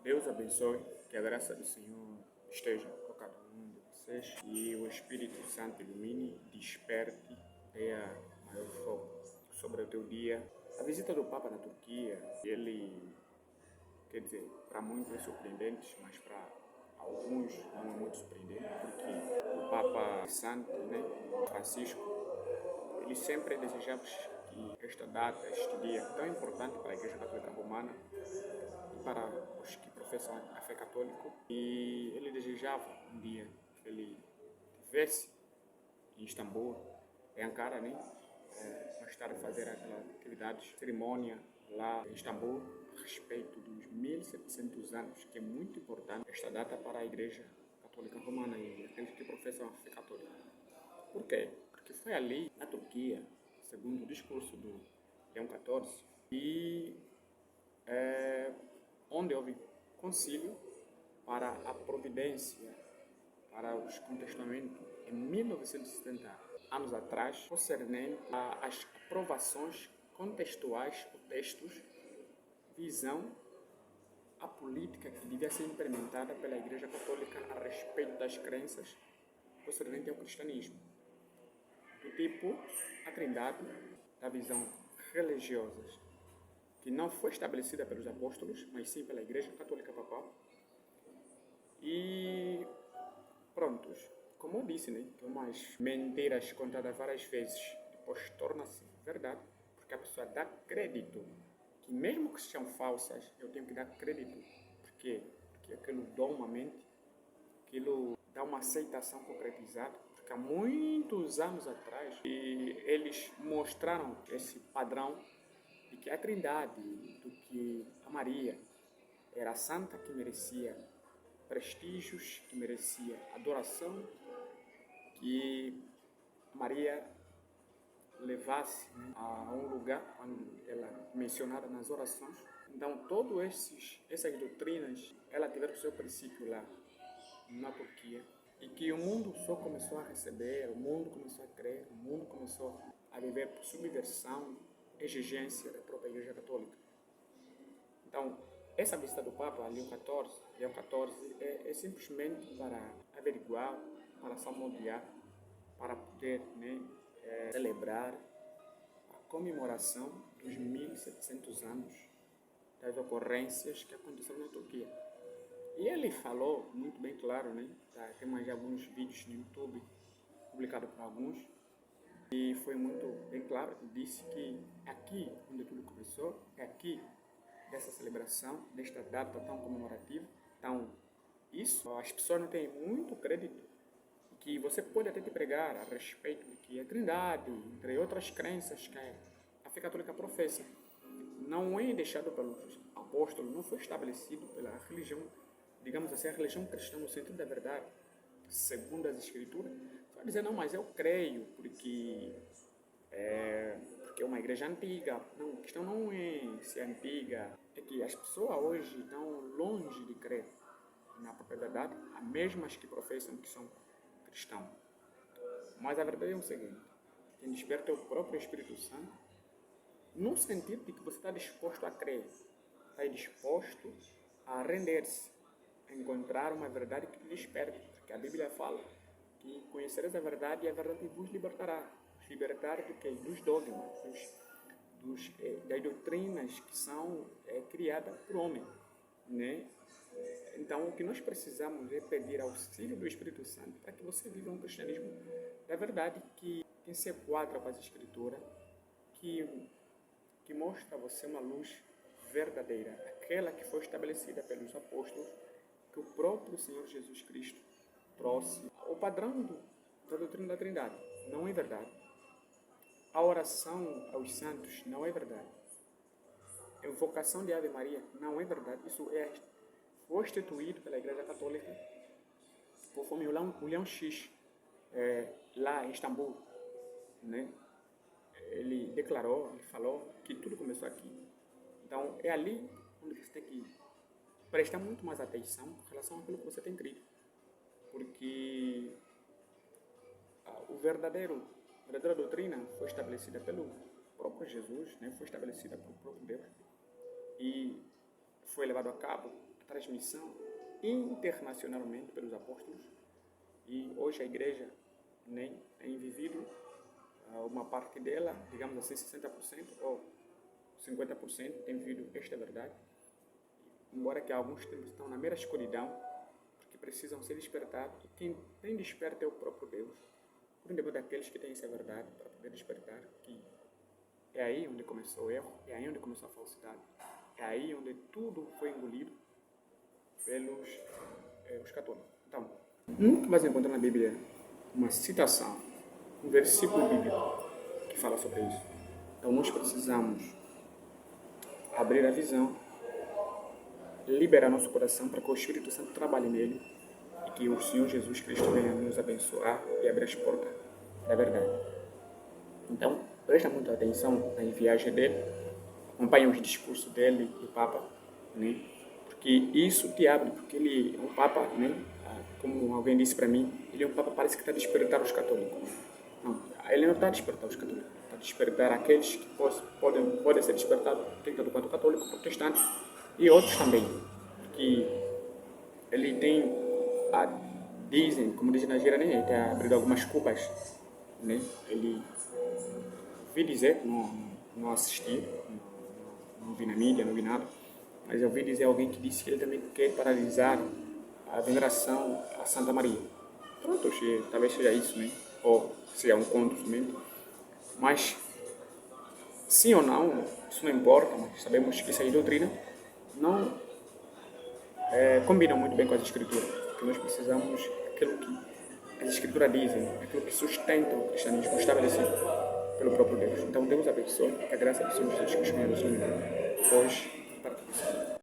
Deus abençoe, que a graça do Senhor esteja com cada um de vocês e o Espírito Santo ilumine, desperte, dê a maior foco sobre o teu dia. A visita do Papa na Turquia, ele, quer dizer, para muitos é surpreendente, mas para alguns não é muito surpreendente, porque o Papa Santo, né, Francisco, ele sempre desejava que esta data, este dia tão importante para a Igreja Católica Romana, para os que professam a fé católica, e ele desejava um dia que ele tivesse em Istambul, em Ankara, né? Mais tarde fazer aquela atividade, cerimônia lá em Istambul, a respeito dos 1700 anos, que é muito importante esta data para a Igreja Católica Romana e aqueles que professam a fé católica. Por quê? Porque foi ali, na Turquia, segundo o discurso do Leão XIV, e onde houve concílio para a providência, para os contestamentos em 1970, anos atrás, concernente às aprovações contextuais ou textos, visão a política que devia ser implementada pela Igreja Católica a respeito das crenças concernente ao cristianismo, do tipo a Trindade, da visão religiosa, que não foi estabelecida pelos apóstolos, mas sim pela Igreja Católica Papal. E prontos, como eu disse, né, que umas mentiras contadas várias vezes depois torna-se verdade, porque a pessoa dá crédito, que mesmo que sejam falsas, eu tenho que dar crédito, porque aquilo dá uma mente, aquilo dá uma aceitação concretizada, porque há muitos anos atrás e eles mostraram esse padrão de que a Trindade, do que a Maria era a santa que merecia prestígios, que merecia adoração, que Maria levasse, né, a um lugar quando ela é mencionada nas orações. Então, todas essas doutrinas, ela tiveram o seu princípio lá na Turquia, e que o mundo só começou a receber, o mundo começou a crer, o mundo começou a viver por subversão, exigência da própria Igreja Católica. Então, essa visita do Papa Leão XIV, é simplesmente para averiguar, para salmodiar, para poder, né, celebrar a comemoração dos 1700 anos das ocorrências que aconteceram na Turquia. E ele falou muito bem claro, né? Tem mais alguns vídeos no YouTube publicados por alguns, e foi muito bem claro. Disse que aqui onde tudo começou, é aqui dessa celebração, desta data tão comemorativa. Então, isso as pessoas não têm muito crédito, que você pode até te pregar a respeito de que a Trindade, entre outras crenças que a fé católica professa, não é deixado pelos apóstolos, não foi estabelecido pela religião, digamos assim, a religião cristã no sentido da verdade, segundo as escrituras. Você vai dizer, não, mas eu creio, porque é uma igreja antiga. Não, a questão não é se é antiga, é que as pessoas hoje estão longe de crer na própria verdade, as mesmas que professam que são cristãos. Mas a verdade é o seguinte: quem desperta é o próprio Espírito Santo, no sentido de que você está disposto a crer, está disposto a render-se, a encontrar uma verdade que te desperte, porque a Bíblia fala que conhecereis a verdade e a verdade vos libertará. Libertar do quê? Dos dogmas, das doutrinas que são criadas por homem, né? Então, o que nós precisamos é pedir auxílio do Espírito Santo para que você viva um cristianismo da verdade, que se enquadra com as Escrituras, que mostra a você uma luz verdadeira, aquela que foi estabelecida pelos apóstolos, que o próprio Senhor Jesus Cristo trouxe. O padrão da doutrina da Trindade não é verdade. A oração aos santos não é verdade. A invocação de Ave Maria não é verdade. Isso foi instituído pela Igreja Católica conforme o Leão X, lá em Istambul, né? Ele declarou, ele falou que tudo começou aqui. Então, é ali onde você tem que prestar muito mais atenção em relação àquilo que você tem crido. Porque a verdadeira doutrina foi estabelecida pelo próprio Jesus, né? Foi estabelecida pelo próprio Deus e foi levado a cabo transmissão internacionalmente pelos apóstolos, e hoje a igreja nem tem vivido uma parte dela, digamos assim, 60% ou 50% tem vivido esta verdade, embora que alguns estão na mera escuridão, porque precisam ser despertados, e quem tem desperta é o próprio Deus, por meio daqueles que têm essa verdade, para poder despertar, que é aí onde começou o erro, é aí onde começou a falsidade, é aí onde tudo foi engolido pelos os católicos. Então, nunca mais encontrar na Bíblia uma citação, um versículo bíblico que fala sobre isso. Então, nós precisamos abrir a visão, liberar nosso coração para que o Espírito Santo trabalhe nele e que o Senhor Jesus Cristo venha nos abençoar e abrir as portas da verdade. Então, presta muita atenção na viagem dele, acompanha os discursos dele, do Papa, né? Porque isso te abre, porque ele é um Papa, né? Como alguém disse para mim, ele é um Papa, parece que está a despertar os católicos. Não, ele não está a despertar os católicos, está a despertar aqueles que podem ser despertados, tanto quanto católico, protestante e outros também. Porque ele tem, dizem, como dizem na gíria, né? Ele tem abrido algumas cubas, né? Ele ouvi dizer, não assisti, não vi na mídia, não vi nada, mas eu ouvi dizer alguém que disse que ele também quer paralisar a veneração a Santa Maria. Pronto, talvez seja isso, né? Ou seja um conto também. Mas, sim ou não, isso não importa, mas sabemos que essa doutrina não combina muito bem com as Escrituras, porque nós precisamos daquilo que as Escrituras dizem, aquilo que sustenta o cristianismo estabelecido pelo próprio Deus. Então, Deus abençoe, que a graça do Senhor Jesus Cristo nos ilumine hoje e para todos.